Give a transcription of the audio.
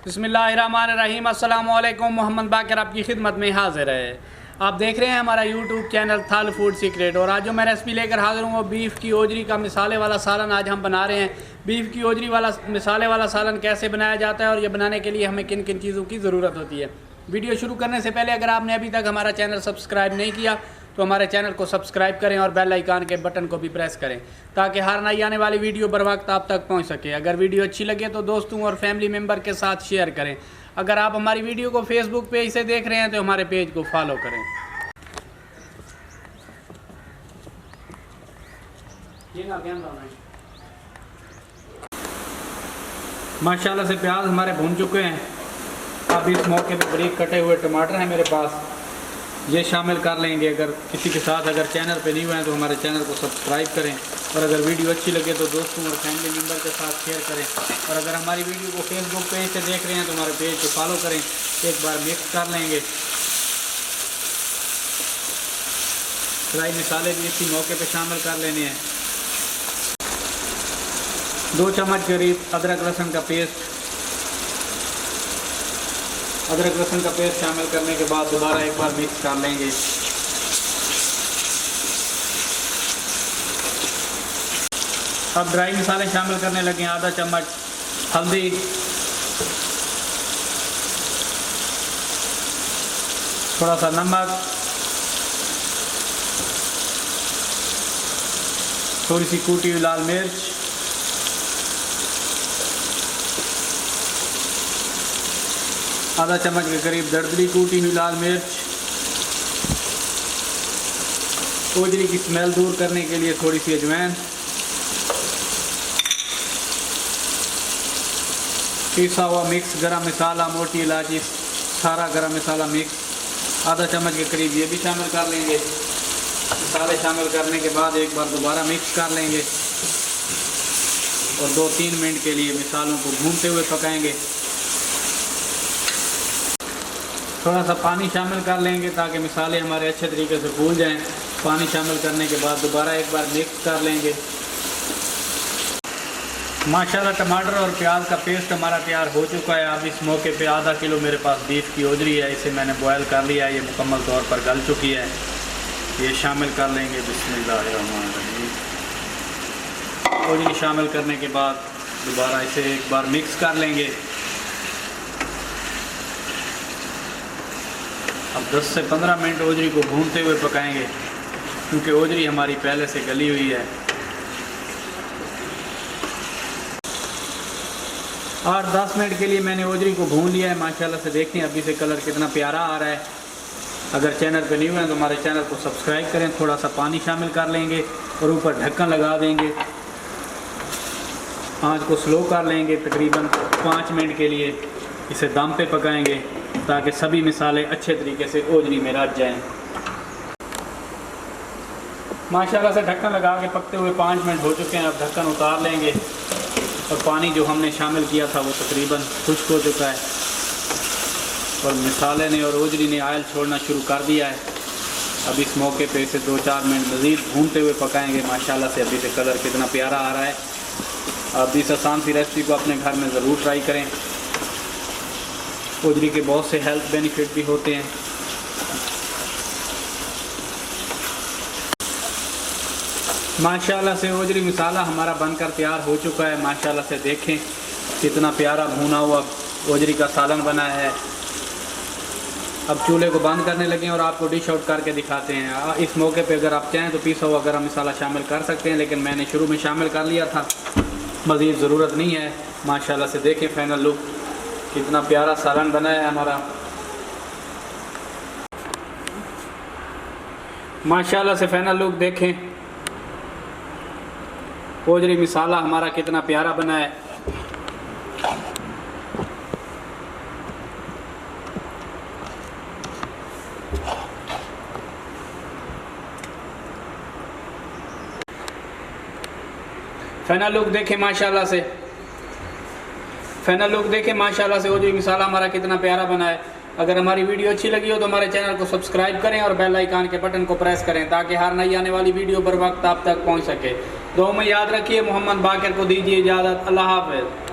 बिस्मिल्लाहिर्रहमानिर्रहीम। अस्सलाम वालेकुम। मोहम्मद बाकर आपकी खिदमत में हाजिर है। आप देख रहे हैं हमारा यूट्यूब चैनल थल फूड सीक्रेट। और आज जो मैं रेसिपी लेकर हाजिर हूँ वो बीफ की ओजरी का मिसाले वाला सालन आज हम बना रहे हैं। बीफ की ओजरी वाला मिसाले वाला सालन कैसे बनाया जाता है और ये बनाने के लिए हमें किन किन चीज़ों की ज़रूरत होती है। वीडियो शुरू करने से पहले अगर आपने अभी तक हमारा चैनल सब्सक्राइब नहीं किया तो हमारे चैनल को सब्सक्राइब करें और बेल आइकन के बटन को भी प्रेस करें ताकि हर नई आने वाली वीडियो बर वक्त आप तक पहुंच सके। अगर वीडियो अच्छी लगे तो दोस्तों और फैमिली मेम्बर के साथ शेयर करें। अगर आप हमारी वीडियो को फेसबुक पेज से देख रहे हैं तो हमारे पेज को फॉलो करें। माशाल्लाह से प्याज हमारे भून चुके हैं। अब इस मौके पे बारीक कटे हुए टमाटर हैं मेरे पास, ये शामिल कर लेंगे। अगर किसी के साथ अगर चैनल पे नहीं हुए हैं तो हमारे चैनल को सब्सक्राइब करें और अगर वीडियो अच्छी लगे तो दोस्तों और फैमिली मेम्बर के साथ शेयर करें। और अगर हमारी वीडियो को फेसबुक पेज से देख रहे हैं तो हमारे पेज को फॉलो करें। एक बार मिक्स कर लेंगे। फ्राई मसाले भी इसी मौके पे शामिल कर लेने हैं। 2 चम्मच करीब अदरक लहसुन का पेस्ट शामिल करने के बाद दोबारा एक बार मिक्स कर लेंगे। अब ड्राई मसाले शामिल करने लगे। आधा चम्मच हल्दी, थोड़ा सा नमक, थोड़ी सी कूटी हुई लाल मिर्च, आधा चम्मच के करीब दरदरी कूटी हुई लाल मिर्च। ओजरी की स्मेल दूर करने के लिए थोड़ी सी अजवाइन, पिसा हुआ मिक्स गरम मसाला, मोटी इलायची, सारा गरम मसाला मिक्स आधा चम्मच के करीब ये भी शामिल कर लेंगे। मसाले शामिल करने के बाद एक बार दोबारा मिक्स कर लेंगे और 2-3 मिनट के लिए मसालों को भूनते हुए पकाएंगे। थोड़ा सा पानी शामिल कर लेंगे ताकि मसाले हमारे अच्छे तरीके से भून जाएं। पानी शामिल करने के बाद दोबारा एक बार मिक्स कर लेंगे। माशाल्लाह टमाटर और प्याज का पेस्ट हमारा तैयार हो चुका है। अब इस मौके पे आधा किलो मेरे पास बीफ की ओजरी है, इसे मैंने बॉयल कर लिया है। ये मुकम्मल तौर पर गल चुकी है। ये शामिल कर लेंगे। बिस्मिल्लाहिर्रहमानिर्रहीम। ओजरी शामिल करने के बाद दोबारा इसे एक बार मिक्स कर लेंगे। अब 10 से 15 मिनट ओजरी को भूनते हुए पकाएंगे क्योंकि ओजरी हमारी पहले से गली हुई है। 8-10 मिनट के लिए मैंने ओजरी को भून लिया है। माशाल्लाह से देखें अभी से कलर कितना प्यारा आ रहा है। अगर चैनल पे नहीं हुए हैं तो हमारे चैनल को सब्सक्राइब करें। थोड़ा सा पानी शामिल कर लेंगे और ऊपर ढक्कन लगा देंगे। आंच को स्लो कर लेंगे। तकरीबन 5 मिनट के लिए इसे दम पे पकाएंगे ताकि सभी मसाले अच्छे तरीके से ओजरी में रच जाएं। माशाल्लाह से ढक्कन लगा के पकते हुए 5 मिनट हो चुके हैं। अब ढक्कन उतार लेंगे और पानी जो हमने शामिल किया था वो तकरीबन खुश्क हो चुका है और मसाले ने और ओजरी ने आयल छोड़ना शुरू कर दिया है। अब इस मौके पे इसे 2-4 मिनट मज़ीद भूनते हुए पकाएंगे। माशाल्लाह से अभी से कलर कितना प्यारा आ रहा है। आप इस आसान सी रेसिपी को अपने घर में ज़रूर ट्राई करें। ओजरी के बहुत से हेल्थ बेनिफिट भी होते हैं। माशाल्लाह से ओजरी मसाला हमारा बनकर तैयार हो चुका है। माशाल्लाह से देखें कितना प्यारा भुना हुआ ओजरी का सालन बना है। अब चूल्हे को बंद करने लगे और आपको डिश आउट करके दिखाते हैं। इस मौके पे अगर आप चाहें तो पिसा हुआ गरम मसाला शामिल कर सकते हैं, लेकिन मैंने शुरू में शामिल कर लिया था, मज़ीद ज़रूरत नहीं है। माशाल्लाह से देखें फाइनल लुक कितना प्यारा सालन बना है हमारा। माशाल्लाह से फाइनल लुक देखें। ओजरी मसाला हमारा कितना प्यारा बना है। फाइनल लुक देखें माशाल्लाह से। माशाल्लाह से ओजरी मसाला हमारा कितना प्यारा बना है। अगर हमारी वीडियो अच्छी लगी हो तो हमारे चैनल को सब्सक्राइब करें और बेल आइकन के बटन को प्रेस करें ताकि हर नई आने वाली वीडियो बर वक्त आप तक पहुंच सके। दुआ में याद रखिए। मोहम्मद बाकर को दीजिए इजाज़त। अल्लाह हाफ़िज़।